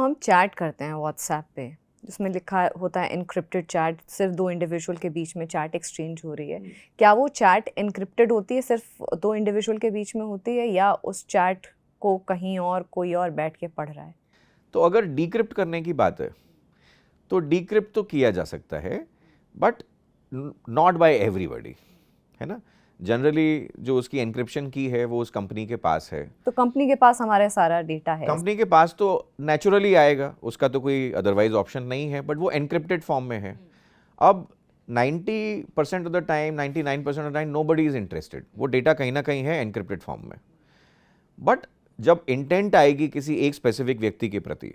हम चैट करते हैं व्हाट्सएप पे, जिसमें लिखा होता है एनक्रिप्टेड चैट, सिर्फ दो इंडिविजुअल के बीच में चैट एक्सचेंज हो रही है, क्या वो चैट एनक्रिप्टेड होती है, सिर्फ दो इंडिविजुअल के बीच में होती है, या उस चैट को कहीं और कोई और बैठ के पढ़ रहा है? तो अगर डिक्रिप्ट करने की बात है तो डिक्रिप्ट तो किया जा सकता है, बट नॉट बाय एवरीबॉडी, है ना। जनरली जो उसकी एनक्रिप्शन की है वो उस कंपनी के पास है, तो कंपनी के पास हमारा सारा डेटा है। कंपनी के पास तो नेचुरली आएगा, उसका तो कोई अदरवाइज ऑप्शन नहीं है, बट वो एनक्रिप्टेड फॉर्म में है। अब 90% of the time, 99% of the time nobody is interested, वो डेटा कहीं ना कहीं है एनक्रिप्टेड फॉर्म में। बट जब इंटेंट आएगी किसी एक स्पेसिफिक व्यक्ति के प्रति,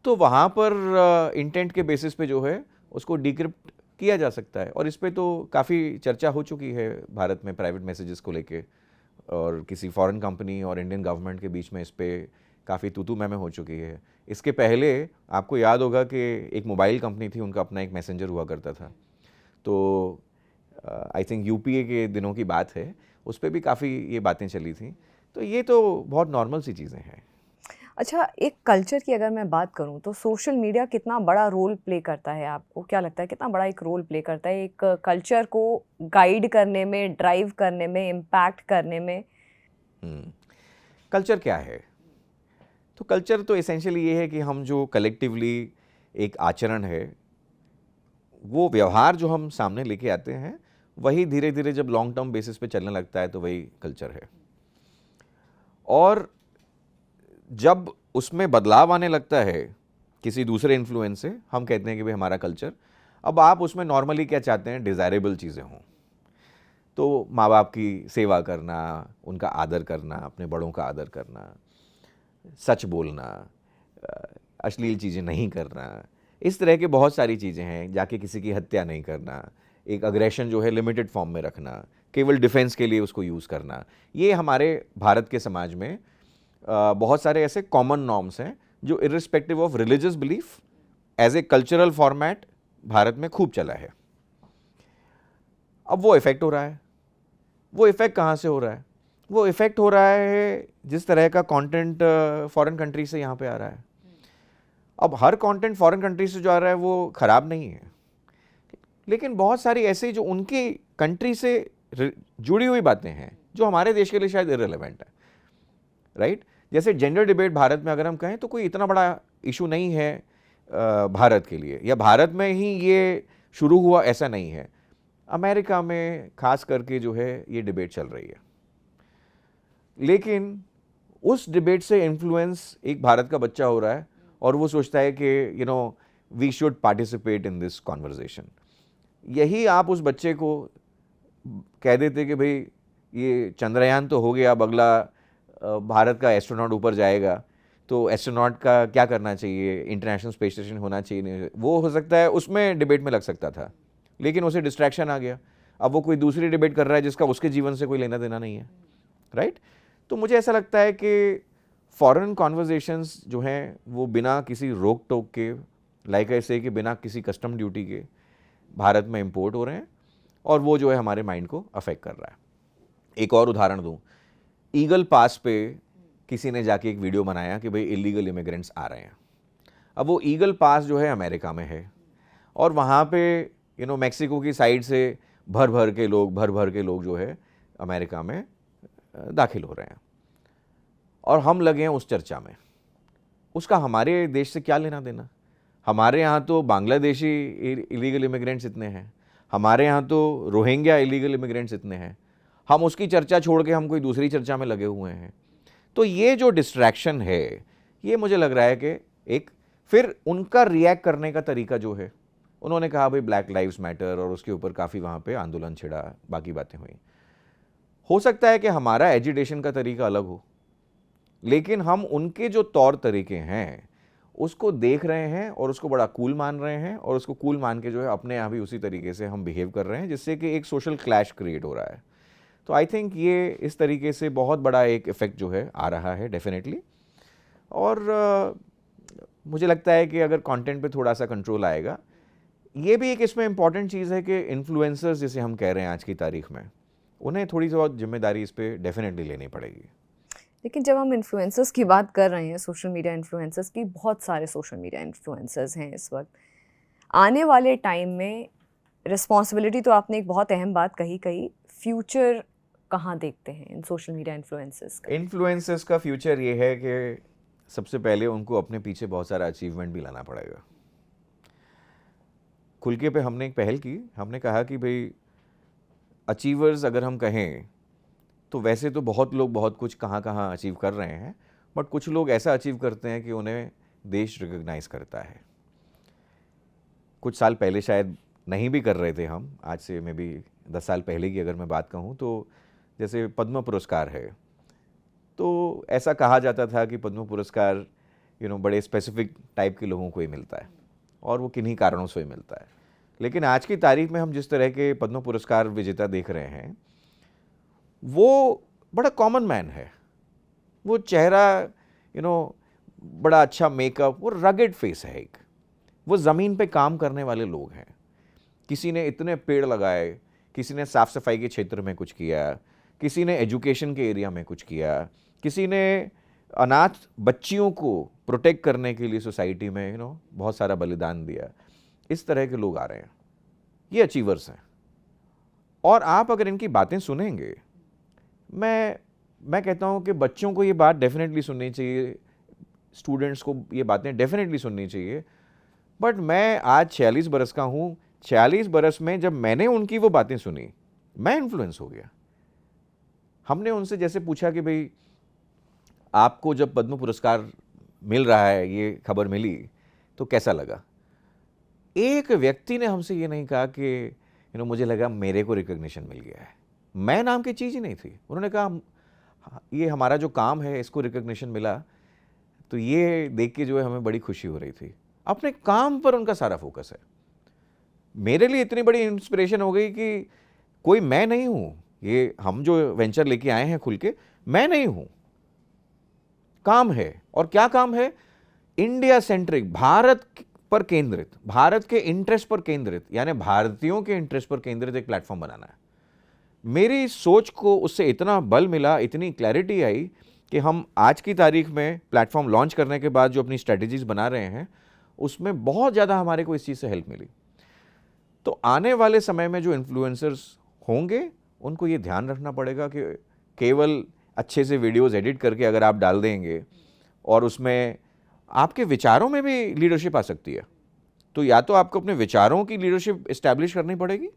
तो वहाँ पर इंटेंट के बेसिस पे जो है उसको डिक्रिप्ट किया जा सकता है। और इस पे तो काफ़ी चर्चा हो चुकी है भारत में प्राइवेट मैसेजेस को लेके, और किसी फॉरेन कंपनी और इंडियन गवर्नमेंट के बीच में इस पे काफ़ी तू मैं हो चुकी है। इसके पहले आपको याद होगा कि एक मोबाइल कंपनी थी, उनका अपना एक मैसेंजर हुआ करता था, तो आई थिंक यूपीए के दिनों की बात है, उस पर भी काफ़ी ये बातें चली थी। तो ये तो बहुत नॉर्मल सी चीज़ें हैं। अच्छा, एक कल्चर की अगर मैं बात करूं तो सोशल मीडिया कितना बड़ा रोल प्ले करता है? आपको क्या लगता है कितना बड़ा एक रोल प्ले करता है एक कल्चर को गाइड करने में, ड्राइव करने में, इम्पैक्ट करने में? कल्चर क्या है? तो कल्चर तो एसेंशियली ये है कि हम जो कलेक्टिवली एक आचरण है, वो व्यवहार जो हम सामने लेके आते हैं, वही धीरे धीरे जब लॉन्ग टर्म बेसिस पे चलने लगता है तो वही कल्चर है। और जब उसमें बदलाव आने लगता है किसी दूसरे इन्फ्लुएंस से, हम कहते हैं कि भाई हमारा कल्चर। अब आप उसमें नॉर्मली क्या चाहते हैं? डिज़ायरेबल चीज़ें हों। तो माँ बाप की सेवा करना, उनका आदर करना, अपने बड़ों का आदर करना, सच बोलना, अश्लील चीज़ें नहीं करना, इस तरह की बहुत सारी चीज़ें हैं। जाके किसी की हत्या नहीं करना, एक अग्रेशन जो है लिमिटेड फॉर्म में रखना, केवल डिफेंस के लिए उसको यूज़ करना, ये हमारे भारत के समाज में बहुत सारे ऐसे कॉमन नॉर्म्स हैं जो irrespective of religious belief as a cultural format Bharat में खूब चला है। अब वो इफेक्ट हो रहा है। वो इफेक्ट कहाँ से हो रहा है? वो इफेक्ट हो रहा है जिस तरह का कंटेंट फॉरेन कंट्री से यहाँ पे आ रहा है। अब हर कंटेंट फॉरेन कंट्री से जो आ रहा है वो खराब नहीं है, लेकिन बहुत सारी ऐसी जो उनकी कंट्री से जुड़ी हुई बातें हैं जो हमारे देश के लिए शायद इररिलेवेंट है, राइट? जैसे जेंडर डिबेट भारत में अगर हम कहें तो कोई इतना बड़ा इशू नहीं है भारत के लिए, या भारत में ही ये शुरू हुआ ऐसा नहीं है। अमेरिका में खास करके जो है ये डिबेट चल रही है, लेकिन उस डिबेट से इन्फ्लुएंस एक भारत का बच्चा हो रहा है और वो सोचता है कि we should participate in this conversation. यही आप उस बच्चे को कह देते कि भाई ये चंद्रयान तो हो गया, अब अगला भारत का एस्ट्रोनॉट ऊपर जाएगा, तो एस्ट्रोनॉट का क्या करना चाहिए, इंटरनेशनल स्पेस स्टेशन होना चाहिए, वो हो सकता है उसमें डिबेट में लग सकता था, लेकिन उसे डिस्ट्रैक्शन आ गया। अब वो कोई दूसरी डिबेट कर रहा है जिसका उसके जीवन से कोई लेना देना नहीं है, राइट? तो मुझे ऐसा लगता है कि फॉरेन कॉन्वर्जेशंस जो हैं वो बिना किसी रोक टोक के, लाइक ऐसे कि बिना किसी कस्टम ड्यूटी के भारत में इंपोर्ट हो रहे हैं, और वो जो है हमारे माइंड को अफेक्ट कर रहा है। एक और उदाहरण दूं, ईगल पास पे किसी ने जाके एक वीडियो बनाया कि भाई इलीगल इमिग्रेंट्स आ रहे हैं। अब वो ईगल पास जो है अमेरिका में है, और वहाँ पे मैक्सिको की साइड से भर भर के लोग जो है अमेरिका में दाखिल हो रहे हैं, और हम लगे हैं उस चर्चा में। उसका हमारे देश से क्या लेना देना? हमारे यहाँ तो बांग्लादेशी इलीगल इमिग्रेंट्स इतने हैं, हमारे यहाँ तो रोहिंग्या इलीगल इमिग्रेंट्स इतने हैं, हम उसकी चर्चा छोड़ के हम कोई दूसरी चर्चा में लगे हुए हैं। तो ये जो डिस्ट्रैक्शन है, ये मुझे लग रहा है कि एक फिर उनका रिएक्ट करने का तरीका जो है, उन्होंने कहा भाई ब्लैक लाइव्स मैटर, और उसके ऊपर काफ़ी वहाँ पे आंदोलन छिड़ा, बाकी बातें हुई। हो सकता है कि हमारा एजिटेशन का तरीका अलग हो, लेकिन हम उनके जो तौर तरीके हैं उसको देख रहे हैं और उसको बड़ा कूल मान रहे हैं, और उसको कूल मान के जो है अपने यहाँ भी उसी तरीके से हम बिहेव कर रहे हैं, जिससे कि एक सोशल क्लैश क्रिएट हो रहा है। तो आई थिंक ये इस तरीके से बहुत बड़ा एक इफेक्ट जो है आ रहा है डेफिनेटली। और मुझे लगता है कि अगर कंटेंट पे थोड़ा सा कंट्रोल आएगा, ये भी एक इसमें इंपॉर्टेंट चीज़ है कि इन्फ्लुएंसर्स जिसे हम कह रहे हैं आज की तारीख में, उन्हें थोड़ी सी बहुत जिम्मेदारी इस पर डेफिनेटली लेनी पड़ेगी। लेकिन जब हम इन्फ्लुएंसर्स की बात कर रहे हैं, सोशल मीडिया इन्फ्लुएंसर्स की, बहुत सारे सोशल मीडिया इन्फ्लुएंसर्स हैं इस वक्त। आने वाले टाइम में रिस्पॉन्सिबिलिटी तो आपने एक बहुत अहम बात कही, फ्यूचर कहाँ देखते हैं इन सोशल मीडिया इन्फ्लुएंसर्स का? इन्फ्लुएंसर्स का फ्यूचर ये है कि सबसे पहले उनको अपने पीछे बहुत सारा अचीवमेंट भी लाना पड़ेगा। खुलके पे हमने एक पहल की, हमने कहा कि भाई अचीवर्स अगर हम कहें तो वैसे तो बहुत लोग बहुत कुछ कहाँ कहाँ अचीव कर रहे हैं, बट कुछ लोग ऐसा अचीव करते हैं कि उन्हें देश रिकॉग्नाइज करता है। कुछ साल पहले शायद नहीं भी कर रहे थे हम, आज से मे बी 10 साल पहले की अगर मैं बात कहूँ तो जैसे पद्म पुरस्कार है, तो ऐसा कहा जाता था कि पद्म पुरस्कार बड़े स्पेसिफिक टाइप के लोगों को ही मिलता है और वो किन्हीं कारणों से ही मिलता है। लेकिन आज की तारीख में हम जिस तरह के पद्म पुरस्कार विजेता देख रहे हैं, वो बड़ा कॉमन मैन है। वो चेहरा बड़ा अच्छा मेकअप, वो रगेड फेस है एक। वो ज़मीन पे काम करने वाले लोग हैं। किसी ने इतने पेड़ लगाए, किसी ने साफ़ सफाई के क्षेत्र में कुछ किया, किसी ने एजुकेशन के एरिया में कुछ किया, किसी ने अनाथ बच्चियों को प्रोटेक्ट करने के लिए सोसाइटी में बहुत सारा बलिदान दिया। इस तरह के लोग आ रहे हैं, ये अचीवर्स हैं। और आप अगर इनकी बातें सुनेंगे, मैं कहता हूँ कि बच्चों को ये बात डेफिनेटली सुननी चाहिए, स्टूडेंट्स को ये बातें डेफिनेटली सुननी चाहिए। बट मैं आज 46 बरस का हूँ, 46 बरस में जब मैंने उनकी वो बातें सुनी, मैं इन्फ्लुएंस हो गया। हमने उनसे जैसे पूछा कि भाई आपको जब पद्म पुरस्कार मिल रहा है, ये खबर मिली, तो कैसा लगा? एक व्यक्ति ने हमसे ये नहीं कहा कि मुझे लगा मेरे को रिकॉग्निशन मिल गया है। मैं नाम की चीज़ ही नहीं थी। उन्होंने कहा ये हमारा जो काम है इसको रिकॉग्निशन मिला, तो ये देख के जो है हमें बड़ी खुशी हो रही थी। अपने काम पर उनका सारा फोकस है। मेरे लिए इतनी बड़ी इंस्पिरेशन हो गई कि कोई मैं नहीं हूं, ये हम जो वेंचर लेके आए हैं खुल के, मैं नहीं हूं, काम है। और क्या काम है? इंडिया सेंट्रिक, भारत पर केंद्रित, भारत के इंटरेस्ट पर केंद्रित, यानी भारतीयों के इंटरेस्ट पर केंद्रित एक प्लेटफॉर्म बनाना है। मेरी सोच को उससे इतना बल मिला, इतनी क्लैरिटी आई कि हम आज की तारीख में प्लेटफॉर्म लॉन्च करने के बाद जो अपनी स्ट्रेटजीज बना रहे हैं, उसमें बहुत ज़्यादा हमारे को इस चीज़ से हेल्प मिली। तो आने वाले समय में जो इन्फ्लुएंसर्स होंगे, उनको ये ध्यान रखना पड़ेगा कि केवल अच्छे से वीडियोस एडिट करके अगर आप डाल देंगे और उसमें आपके विचारों में भी लीडरशिप आ सकती है, तो या तो आपको अपने विचारों की लीडरशिप इस्टेब्लिश करनी पड़ेगी,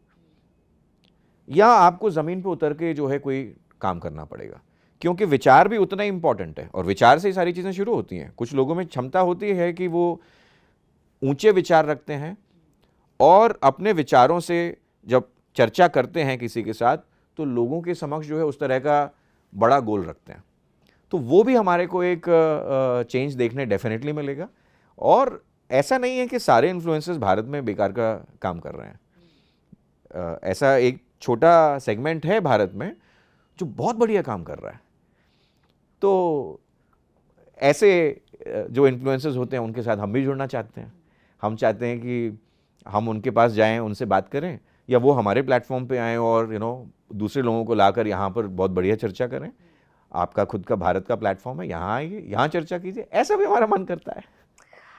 या आपको ज़मीन पे उतर के जो है कोई काम करना पड़ेगा। क्योंकि विचार भी उतना ही इंपॉर्टेंट है, और विचार से ही सारी चीज़ें शुरू होती हैं। कुछ लोगों में क्षमता होती है कि वो ऊंचे विचार रखते हैं, और अपने विचारों से जब चर्चा करते हैं किसी के साथ, तो लोगों के समक्ष जो है उस तरह का बड़ा गोल रखते हैं। तो वो भी हमारे को एक चेंज देखने डेफिनेटली मिलेगा। और ऐसा नहीं है कि सारे इन्फ्लुएंसर्स भारत में बेकार का काम कर रहे हैं। ऐसा एक छोटा सेगमेंट है भारत में जो बहुत बढ़िया काम कर रहा है। तो ऐसे जो इन्फ्लुएंसर्स होते हैं उनके साथ हम भी जुड़ना चाहते हैं। हम चाहते हैं कि हम उनके पास जाएं, उनसे बात करें, या वो हमारे प्लेटफॉर्म पे आएँ और दूसरे लोगों को लाकर यहाँ पर बहुत बढ़िया चर्चा करें। आपका खुद का भारत का प्लेटफॉर्म है, यहाँ आइए, यहाँ चर्चा कीजिए, ऐसा भी हमारा मन करता है।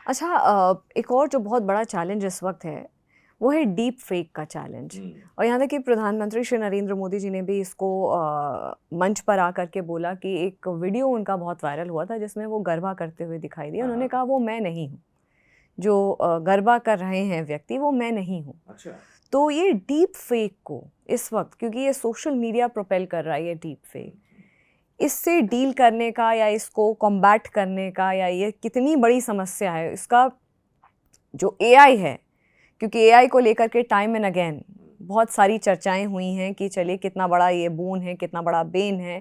अच्छा, एक और जो बहुत बड़ा चैलेंज इस वक्त है वो है डीप फेक का चैलेंज। और यहाँ तक कि प्रधानमंत्री श्री नरेंद्र मोदी जी ने भी इसको मंच पर आकर के बोला कि एक वीडियो उनका बहुत वायरल हुआ था जिसमें वो गरबा करते हुए दिखाई दिए। उन्होंने कहा वो मैं नहीं हूँ, जो गरबा कर रहे हैं व्यक्ति वो मैं नहीं हूँ। अच्छा। तो ये डीप फेक को इस वक्त, क्योंकि ये सोशल मीडिया प्रोपेल कर रहा है ये डीप फेक, इससे डील करने का या इसको कॉम्बैट करने का, या ये कितनी बड़ी समस्या है इसका जो एआई है, क्योंकि एआई को लेकर के टाइम एंड अगेन बहुत सारी चर्चाएं हुई हैं कि चलिए कितना बड़ा ये बून है, कितना बड़ा बेन है,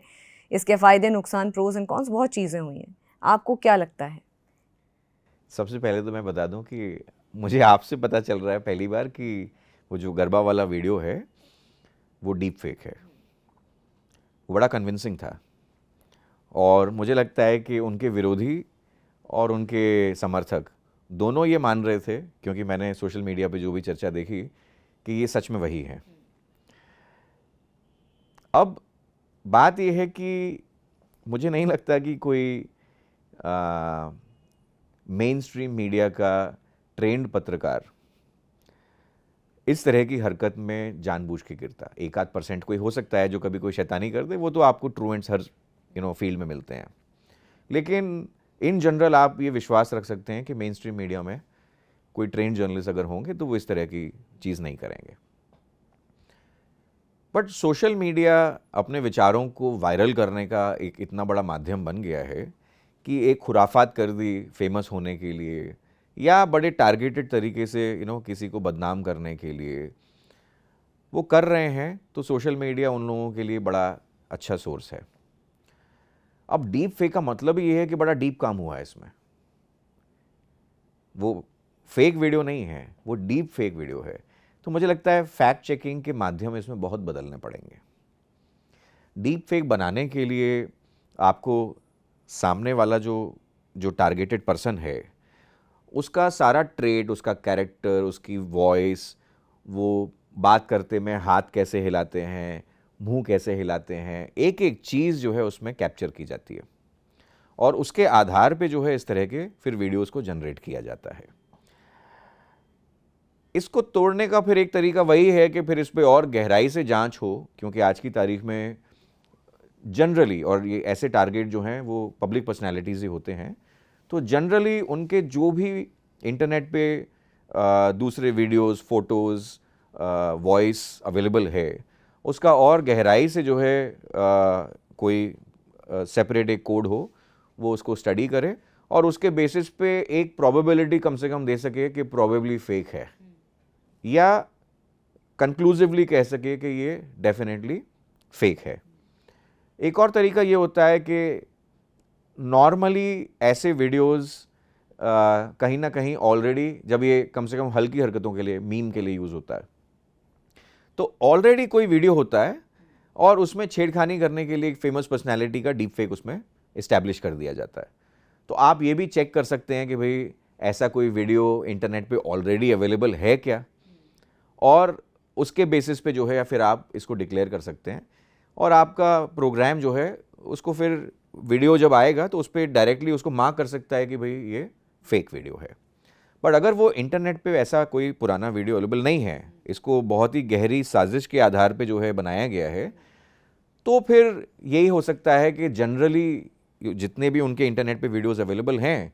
इसके फ़ायदे नुकसान, प्रोज एंड कॉन्स, बहुत चीज़ें हुई हैं। आपको क्या लगता है? सबसे पहले तो मैं बता दूं कि मुझे आपसे पता चल रहा है पहली बार कि वो जो गरबा वाला वीडियो है वो डीप फेक है। वो बड़ा कन्विंसिंग था, और मुझे लगता है कि उनके विरोधी और उनके समर्थक दोनों ये मान रहे थे, क्योंकि मैंने सोशल मीडिया पे जो भी चर्चा देखी, कि ये सच में वही है। अब बात ये है कि मुझे नहीं लगता कि कोई मेन स्ट्रीम मीडिया का ट्रेंड पत्रकार इस तरह की हरकत में जानबूझ के गिरता। 1-8% कोई हो सकता है जो कभी कोई शैतानी कर दे, वो तो आपको ट्रूएंट्स हर फील्ड में मिलते हैं। लेकिन इन जनरल आप ये विश्वास रख सकते हैं कि मेन स्ट्रीम मीडिया में कोई ट्रेंड जर्नलिस्ट अगर होंगे तो वो इस तरह की चीज़ नहीं करेंगे। बट सोशल मीडिया अपने विचारों को वायरल करने का एक इतना बड़ा माध्यम बन गया है कि एक खुराफात कर दी फेमस होने के लिए या बड़े टारगेटेड तरीके से किसी को बदनाम करने के लिए वो कर रहे हैं, तो सोशल मीडिया उन लोगों के लिए बड़ा अच्छा सोर्स है। अब डीप फेक का मतलब ये है कि बड़ा डीप काम हुआ है इसमें। वो फेक वीडियो नहीं है, वो डीप फेक वीडियो है। तो मुझे लगता है फैक्ट चेकिंग के माध्यम इसमें बहुत बदलने पड़ेंगे। डीप फेक बनाने के लिए आपको सामने वाला जो टारगेटेड पर्सन है उसका सारा ट्रेट, उसका कैरेक्टर, उसकी वॉइस, वो बात करते में हाथ कैसे हिलाते हैं, मुंह कैसे हिलाते हैं, एक एक चीज़ जो है उसमें कैप्चर की जाती है और उसके आधार पे जो है इस तरह के फिर वीडियोस को जनरेट किया जाता है। इसको तोड़ने का फिर एक तरीका वही है कि फिर इस पे और गहराई से जांच हो, क्योंकि आज की तारीख में जनरली, और ये ऐसे टारगेट जो हैं वो पब्लिक पर्सनैलिटीज़ ही होते हैं, तो जनरली उनके जो भी इंटरनेट पे दूसरे वीडियोस, फोटोज़, वॉइस अवेलेबल है, उसका और गहराई से जो है कोई सेपरेट एक कोड हो, वो उसको स्टडी करे और उसके बेसिस पे एक प्रोबेबिलिटी कम से कम दे सके कि प्रोबेबली फेक है, या कंक्लूसिवली कह सके कि ये डेफिनेटली फेक है। एक और तरीका ये होता है कि नॉर्मली ऐसे वीडियोस कहीं ना कहीं ऑलरेडी, जब ये कम से कम हल्की हरकतों के लिए, मीम के लिए यूज़ होता है, तो ऑलरेडी कोई वीडियो होता है और उसमें छेड़खानी करने के लिए एक फेमस पर्सनैलिटी का डीप फेक उसमें इस्टेब्लिश कर दिया जाता है। तो आप ये भी चेक कर सकते हैं कि भाई ऐसा कोई वीडियो इंटरनेट पे ऑलरेडी अवेलेबल है क्या, और उसके बेसिस पे जो है या फिर आप इसको डिक्लेयर कर सकते हैं और आपका प्रोग्राम जो है उसको फिर वीडियो जब आएगा तो उस पर डायरेक्टली उसको मार्क कर सकता है कि भाई ये फेक वीडियो है। बट अगर वो इंटरनेट पे ऐसा कोई पुराना वीडियो अवेलेबल नहीं है, इसको बहुत ही गहरी साजिश के आधार पे जो है बनाया गया है, तो फिर यही हो सकता है कि जनरली जितने भी उनके इंटरनेट पे वीडियोस अवेलेबल हैं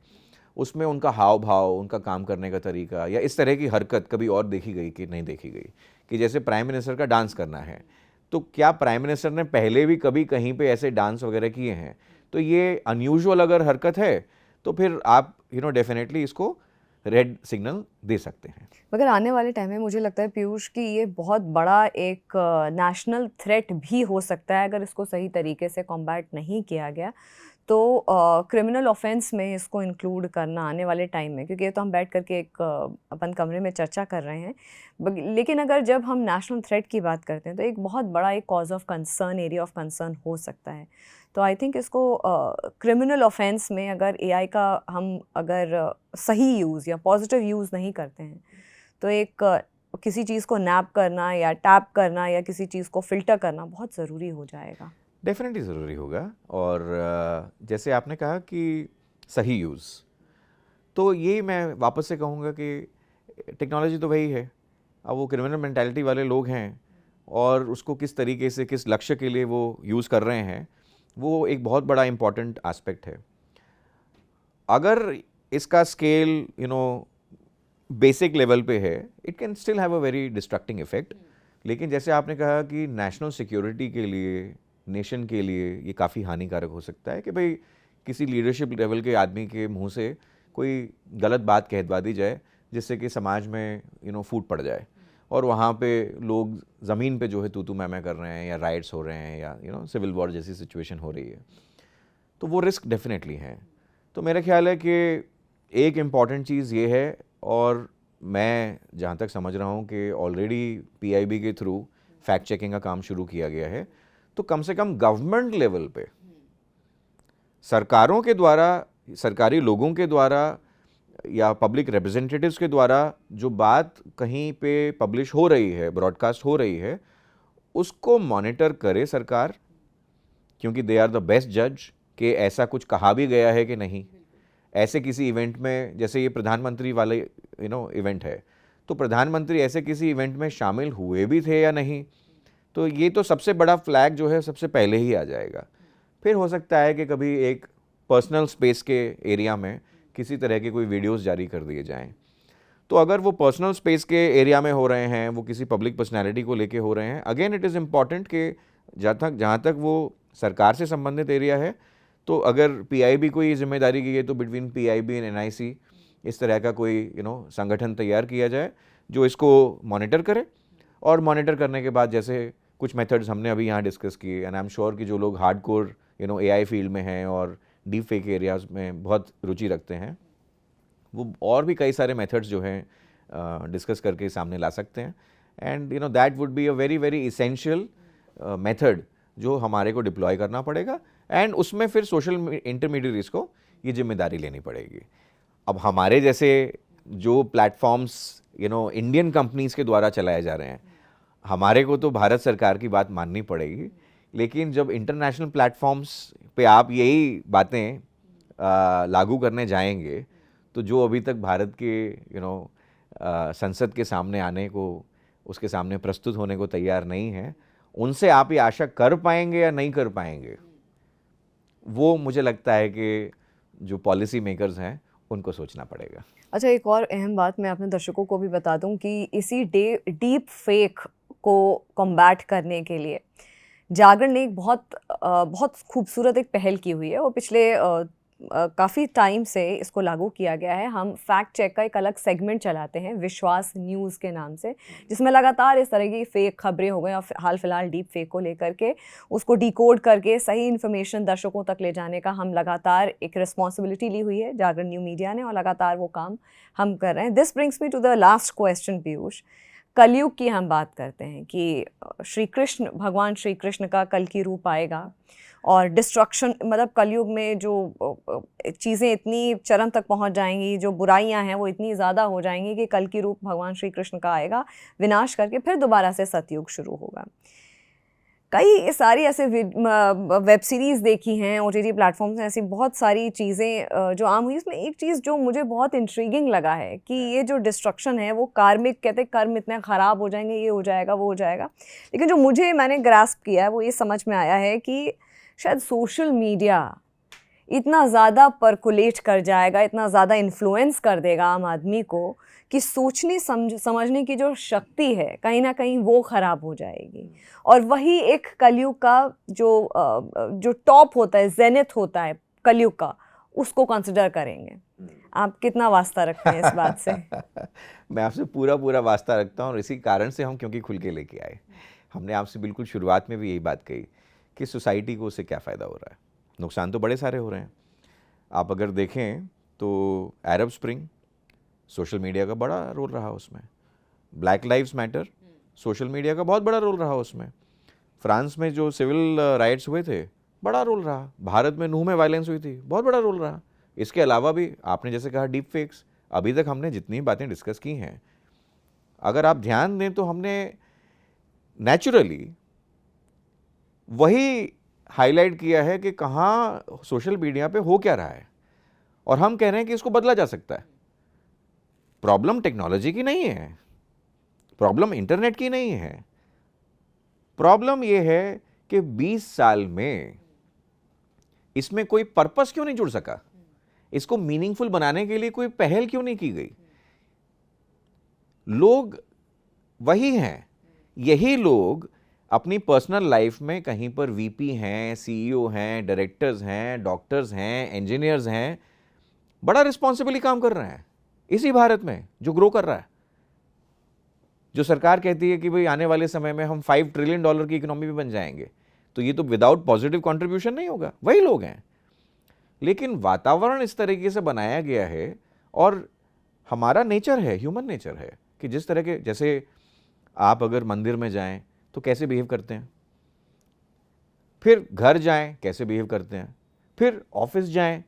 उसमें उनका हाव भाव, उनका काम करने का तरीका या इस तरह की हरकत कभी और देखी गई कि नहीं देखी गई। कि जैसे प्राइम मिनिस्टर का डांस करना है, तो क्या प्राइम मिनिस्टर ने पहले भी कभी कहीं पे ऐसे डांस वगैरह किए हैं? तो ये अनयूजुअल अगर हरकत है तो फिर आप डेफिनेटली इसको रेड सिग्नल दे सकते हैं। मगर आने वाले टाइम में मुझे लगता है पीयूष कि ये बहुत बड़ा एक नेशनल थ्रेट भी हो सकता है अगर इसको सही तरीके से कॉम्बैट नहीं किया गया। तो क्रिमिनल ऑफेंस में इसको इंक्लूड करना आने वाले टाइम में, क्योंकि ये तो हम बैठ करके एक अपन कमरे में चर्चा कर रहे हैं, लेकिन अगर जब हम नेशनल थ्रेट की बात करते हैं तो एक बहुत बड़ा एक cause of concern, area of concern हो सकता है। तो आई थिंक इसको क्रिमिनल ऑफेंस में अगर एआई का हम अगर सही यूज़ या पॉजिटिव यूज़ नहीं करते हैं तो एक किसी चीज़ को नैप करना या टैप करना या किसी चीज़ को फ़िल्टर करना बहुत ज़रूरी हो जाएगा। डेफिनेटली ज़रूरी होगा। और जैसे आपने कहा कि सही यूज़, तो ये मैं वापस से कहूँगा कि टेक्नोलॉजी तो वही है, अब वो क्रिमिनल मेंटालिटी वाले लोग हैं और उसको किस तरीके से, किस लक्ष्य के लिए वो यूज़ कर रहे हैं, वो एक बहुत बड़ा इम्पॉर्टेंट एस्पेक्ट है। अगर इसका स्केल बेसिक लेवल पे है, it can still have a very distracting effect. लेकिन जैसे आपने कहा कि नेशनल सिक्योरिटी के लिए, नेशन के लिए ये काफ़ी हानिकारक हो सकता है कि भाई किसी लीडरशिप लेवल के आदमी के मुंह से कोई गलत बात कहवा दी जाए जिससे कि समाज में फूट पड़ जाए और वहाँ पे लोग ज़मीन पे जो है तू मैं कर रहे हैं या राइट्स हो रहे हैं या सिविल वॉर जैसी सिचुएशन हो रही है, तो वो रिस्क डेफिनेटली है। तो मेरा ख्याल है कि एक इम्पॉर्टेंट चीज़ ये है, और मैं जहाँ तक समझ रहा हूँ कि ऑलरेडी पीआईबी के थ्रू फैक्ट चेकिंग का काम शुरू किया गया है, तो कम से कम गवर्नमेंट लेवल पे सरकारों के द्वारा, सरकारी लोगों के द्वारा या पब्लिक रिप्रेजेंटेटिव्स के द्वारा जो बात कहीं पे पब्लिश हो रही है, ब्रॉडकास्ट हो रही है, उसको मॉनिटर करे सरकार, क्योंकि दे आर द बेस्ट जज कि ऐसा कुछ कहा भी गया है कि नहीं। ऐसे किसी इवेंट में, जैसे ये प्रधानमंत्री वाले इवेंट है, तो प्रधानमंत्री ऐसे किसी इवेंट में शामिल हुए भी थे या नहीं। तो ये तो सबसे बड़ा फ्लैग जो है सबसे पहले ही आ जाएगा। फिर हो सकता है कि कभी एक पर्सनल स्पेस के एरिया में किसी तरह के कोई वीडियोस जारी कर दिए जाएं। तो अगर वो पर्सनल स्पेस के एरिया में हो रहे हैं, वो किसी पब्लिक पर्सनैलिटी को लेके हो रहे हैं, अगेन इट इज़ इम्पॉर्टेंट कि जहाँ तक वो सरकार से संबंधित एरिया है, तो अगर पीआईबी को ये जिम्मेदारी की है तो बिटवीन पीआईबी एंड एनआईसी इस तरह का कोई संगठन तैयार किया जाए जो इसको मॉनिटर करे। और मॉनिटर करने के बाद जैसे कुछ मेथड्स हमने अभी यहाँ डिस्कस किए, एंड आई एम श्योर कि जो लोग हार्डकोर एआई फील्ड में हैं और डीप फेक एरियाज में बहुत रुचि रखते हैं, वो और भी कई सारे मेथड्स जो हैं डिस्कस करके सामने ला सकते हैं। And that would be a very very essential method जो हमारे को डिप्लॉय करना पड़ेगा, एंड उसमें फिर सोशल इंटरमीडियरीज को ये जिम्मेदारी लेनी पड़ेगी। अब हमारे जैसे जो प्लेटफॉर्म्स इंडियन कंपनीज के द्वारा चलाए जा रहे हैं, हमारे को तो भारत सरकार की बात माननी पड़ेगी, लेकिन जब इंटरनेशनल प्लेटफॉर्म्स पे आप यही बातें लागू करने जाएंगे, तो जो अभी तक भारत के संसद के सामने आने को, उसके सामने प्रस्तुत होने को तैयार नहीं है, उनसे आप ये आशा कर पाएंगे या नहीं कर पाएंगे, वो मुझे लगता है कि जो पॉलिसी मेकर्स हैं उनको सोचना पड़ेगा। अच्छा, एक और अहम बात मैं अपने दर्शकों को भी बता दूं कि इसी डीप फेक को कॉम्बैट करने के लिए जागरण ने एक बहुत खूबसूरत एक पहल की हुई है। वो पिछले काफ़ी टाइम से इसको लागू किया गया है। हम फैक्ट चेक का एक अलग सेगमेंट चलाते हैं विश्वास न्यूज़ के नाम से, जिसमें लगातार इस तरह की फेक खबरें हो गई और हाल फिलहाल डीप फेक को लेकर के उसको डिकोड करके सही इन्फॉर्मेशन दर्शकों तक ले जाने का हम लगातार एक रिस्पॉन्सिबिलिटी ली हुई है जागरण न्यू मीडिया ने, और लगातार वो काम हम कर रहे हैं। This brings me to the last question Piyush. Kalyug की हम बात करते हैं कि भगवान श्री कृष्ण का कल की रूप आएगा और डिस्ट्रक्शन, मतलब कलयुग में जो चीज़ें इतनी चरम तक पहुंच जाएंगी, जो बुराइयां हैं वो इतनी ज़्यादा हो जाएंगी कि कल की रूप भगवान श्री कृष्ण का आएगा, विनाश करके फिर दोबारा से सतयुग शुरू होगा। कई सारी ऐसे वेब सीरीज़ देखी हैं, ओटीटी प्लेटफॉर्म्स हैं, ऐसी बहुत सारी चीज़ें जो आम हुई। इसमें एक चीज़ जो मुझे बहुत इंट्रीगिंग लगा है कि ये जो डिस्ट्रक्शन है वो कार्मिक, कहते हैं कर्म इतने ख़राब हो जाएंगे, ये हो जाएगा, वो हो जाएगा। लेकिन जो मैंने ग्रास्प किया है वो ये समझ में आया है कि शायद सोशल मीडिया इतना ज़्यादा परकुलेट कर जाएगा, इतना ज़्यादा इन्फ्लुएंस कर देगा आम आदमी को कि सोचने समझने की जो शक्ति है कहीं ना कहीं वो ख़राब हो जाएगी। और वही एक कलयुग का जो टॉप होता है, जेनिथ होता है कलयुग का, उसको कंसिडर करेंगे। आप कितना वास्ता रखते हैं इस बात से? मैं आपसे पूरा वास्ता रखता हूँ, और इसी कारण से हम क्योंकि खुल के लेके आए। हमने आपसे बिल्कुल शुरुआत में भी यही बात कही कि सोसाइटी को उससे क्या फ़ायदा हो रहा है। नुकसान तो बड़े सारे हो रहे हैं। आप अगर देखें तो अरब स्प्रिंग, सोशल मीडिया का बड़ा रोल रहा उसमें। Black lives matter, social media का बहुत बड़ा रोल रहा उसमें। फ्रांस में जो सिविल राइट्स हुए थे, बड़ा रोल रहा। भारत में नूह में वायलेंस हुई थी, बहुत बड़ा रोल रहा। इसके अलावा भी आपने जैसे कहा डीप फेक्स, अभी तक हमने जितनी बातें डिस्कस की हैं, अगर आप ध्यान दें तो हमने नेचुरली वही हाईलाइट किया है कि कहाँ सोशल मीडिया पे हो क्या रहा है, और हम कह रहे हैं कि इसको बदला जा सकता है। प्रॉब्लम टेक्नोलॉजी की नहीं है, प्रॉब्लम इंटरनेट की नहीं है, प्रॉब्लम यह है कि 20 साल में इसमें कोई पर्पस क्यों नहीं जुड़ सका, इसको मीनिंगफुल बनाने के लिए कोई पहल क्यों नहीं की गई। लोग वही हैं, यही लोग अपनी पर्सनल लाइफ में कहीं पर वीपी हैं, सीईओ हैं, डायरेक्टर्स हैं, डॉक्टर्स हैं, इंजीनियर्स हैं, बड़ा रिस्पॉन्सिबली काम कर रहे हैं इसी भारत में जो ग्रो कर रहा है। जो सरकार कहती है कि भाई आने वाले समय में हम $5 ट्रिलियन की इकोनॉमी भी बन जाएंगे, तो ये तो विदाउट पॉजिटिव कंट्रीब्यूशन नहीं होगा, वही लोग हैं। लेकिन वातावरण इस तरीके से बनाया गया है, और हमारा नेचर है, ह्यूमन नेचर है कि जिस तरह के, जैसे आप अगर मंदिर में जाएं तो कैसे बिहेव करते हैं, फिर घर जाएं कैसे बिहेव करते हैं, फिर ऑफिस जाएं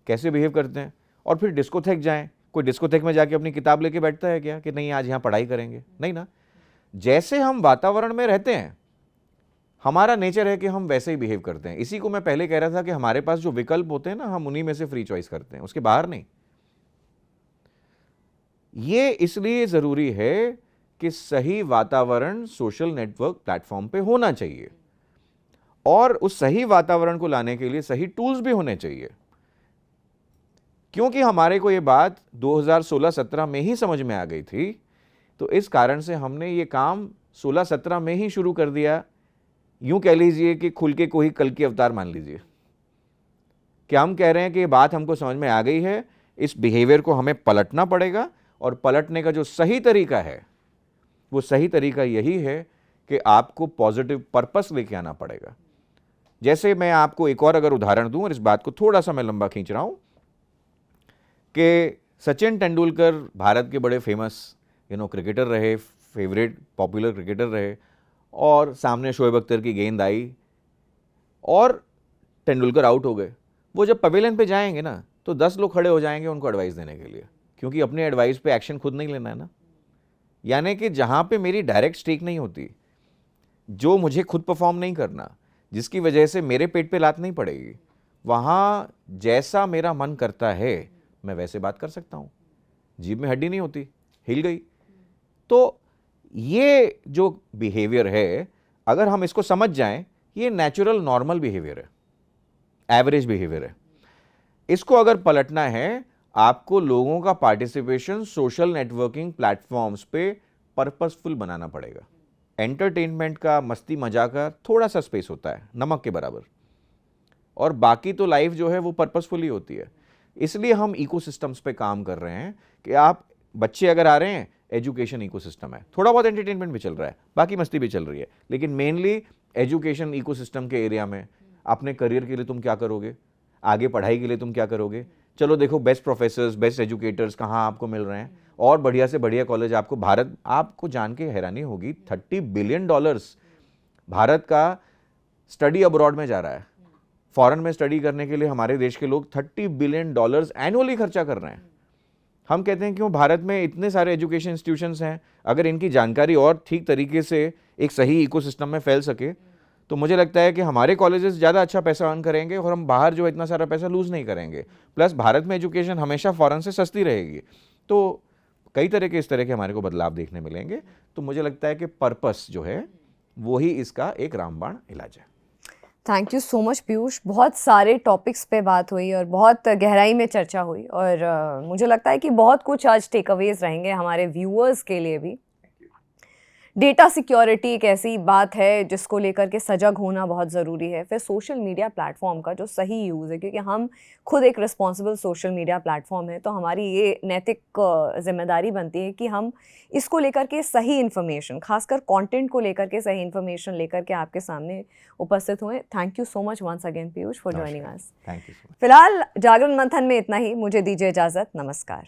कैसे बिहेव करते हैं, और फिर डिस्कोथेक जाएं। कोई डिस्कोथेक में जाके अपनी किताब लेके बैठता है क्या कि नहीं आज यहाँ पढ़ाई करेंगे? नहीं ना। जैसे हम वातावरण में रहते हैं हमारा नेचर है कि हम वैसे ही बिहेव करते हैं। इसी को मैं पहले कह रहा था कि हमारे पास जो विकल्प होते हैं ना, हम उन्हीं में से फ्री चॉइस करते हैं, उसके बाहर नहीं। ये इसलिए ज़रूरी है कि सही वातावरण सोशल नेटवर्क प्लेटफॉर्म पे होना चाहिए, और उस सही वातावरण को लाने के लिए सही टूल्स भी होने चाहिए। क्योंकि हमारे को ये बात 2016-17 में ही समझ में आ गई थी, तो इस कारण से हमने ये काम 16-17 में ही शुरू कर दिया। यूं कह लीजिए कि खुल के कोई कल की अवतार मान लीजिए कि हम कह रहे हैं कि ये बात हमको समझ में आ गई है, इस बिहेवियर को हमें पलटना पड़ेगा, और पलटने का जो सही तरीका है वो सही तरीका यही है कि आपको पॉजिटिव पर्पस लेके आना पड़ेगा। जैसे मैं आपको एक और अगर उदाहरण दूं, और इस बात को थोड़ा सा मैं लंबा खींच रहा हूं, कि सचिन तेंदुलकर भारत के बड़े फेमस क्रिकेटर रहे, फेवरेट पॉपुलर क्रिकेटर रहे, और सामने शोएब अख्तर की गेंद आई और तेंदुलकर आउट हो गए। वो जब पवेलियन पे जाएंगे ना, तो 10 लोग खड़े हो जाएंगे उनको एडवाइस देने के लिए, क्योंकि अपने एडवाइस पे एक्शन खुद नहीं लेना है ना। यानी कि जहां पे मेरी डायरेक्ट स्टेक नहीं होती, जो मुझे खुद परफॉर्म नहीं करना, जिसकी वजह से मेरे पेट पे लात नहीं पड़ेगी, वहां जैसा मेरा मन करता है मैं वैसे बात कर सकता हूं। जीभ में हड्डी नहीं होती, हिल गई। तो ये जो बिहेवियर है, अगर हम इसको समझ जाएं, ये नेचुरल नॉर्मल बिहेवियर है, एवरेज बिहेवियर है। इसको अगर पलटना है, आपको लोगों का पार्टिसिपेशन सोशल नेटवर्किंग प्लेटफॉर्म्स पे पर्पसफुल बनाना पड़ेगा। एंटरटेनमेंट का, मस्ती मजाक का थोड़ा सा स्पेस होता है, नमक के बराबर, और बाकी तो लाइफ जो है वो पर्पसफुल ही होती है। इसलिए हम इकोसिस्टम्स पे काम कर रहे हैं कि आप बच्चे अगर आ रहे हैं, एजुकेशन इकोसिस्टम है, थोड़ा बहुत एंटरटेनमेंट भी चल रहा है, बाकी मस्ती भी चल रही है, लेकिन मेनली एजुकेशन इकोसिस्टम के एरिया में अपने करियर के लिए तुम क्या करोगे, आगे पढ़ाई के लिए तुम क्या करोगे। चलो देखो, बेस्ट प्रोफेसर्स, बेस्ट एजुकेटर्स कहाँ आपको मिल रहे हैं, और बढ़िया से बढ़िया कॉलेज आपको भारत, आपको जान के हैरानी होगी, $30 बिलियन भारत का स्टडी अब्रॉड में जा रहा है। फॉरेन में स्टडी करने के लिए हमारे देश के लोग $30 बिलियन एनुअली खर्चा कर रहे हैं। हम कहते हैं क्यों, भारत में इतने सारे एजुकेशन इंस्टीट्यूशंस हैं, अगर इनकी जानकारी और ठीक तरीके से एक सही इकोसिस्टम में फैल सके, तो मुझे लगता है कि हमारे कॉलेजेस ज़्यादा अच्छा पैसा अर्न करेंगे, और हम बाहर जो इतना सारा पैसा लूज़ नहीं करेंगे। प्लस भारत में एजुकेशन हमेशा फॉरेन से सस्ती रहेगी। तो कई तरह के इस तरह के हमारे को बदलाव देखने मिलेंगे। तो मुझे लगता है कि पर्पस जो है वही इसका एक रामबाण इलाज है। Thank you so much Piyush. बहुत सारे टॉपिक्स पे बात हुई और बहुत गहराई में चर्चा हुई, और मुझे लगता है कि बहुत कुछ आज टेक अवेज रहेंगे हमारे व्यूअर्स के लिए भी। डेटा सिक्योरिटी एक ऐसी बात है जिसको लेकर के सजग होना बहुत ज़रूरी है। फिर सोशल मीडिया प्लेटफॉर्म का जो सही यूज़ है, क्योंकि हम खुद एक रिस्पॉन्सिबल सोशल मीडिया प्लेटफॉर्म है, तो हमारी ये नैतिक जिम्मेदारी बनती है कि हम इसको लेकर के सही इन्फॉर्मेशन, खासकर कंटेंट को लेकर के सही इन्फॉर्मेशन लेकर के आपके सामने उपस्थित हुए। Thank you so much once again Piyush for joining us. Thank you. फिलहाल जागरण मंथन में इतना ही, मुझे दीजिए इजाज़त। नमस्कार।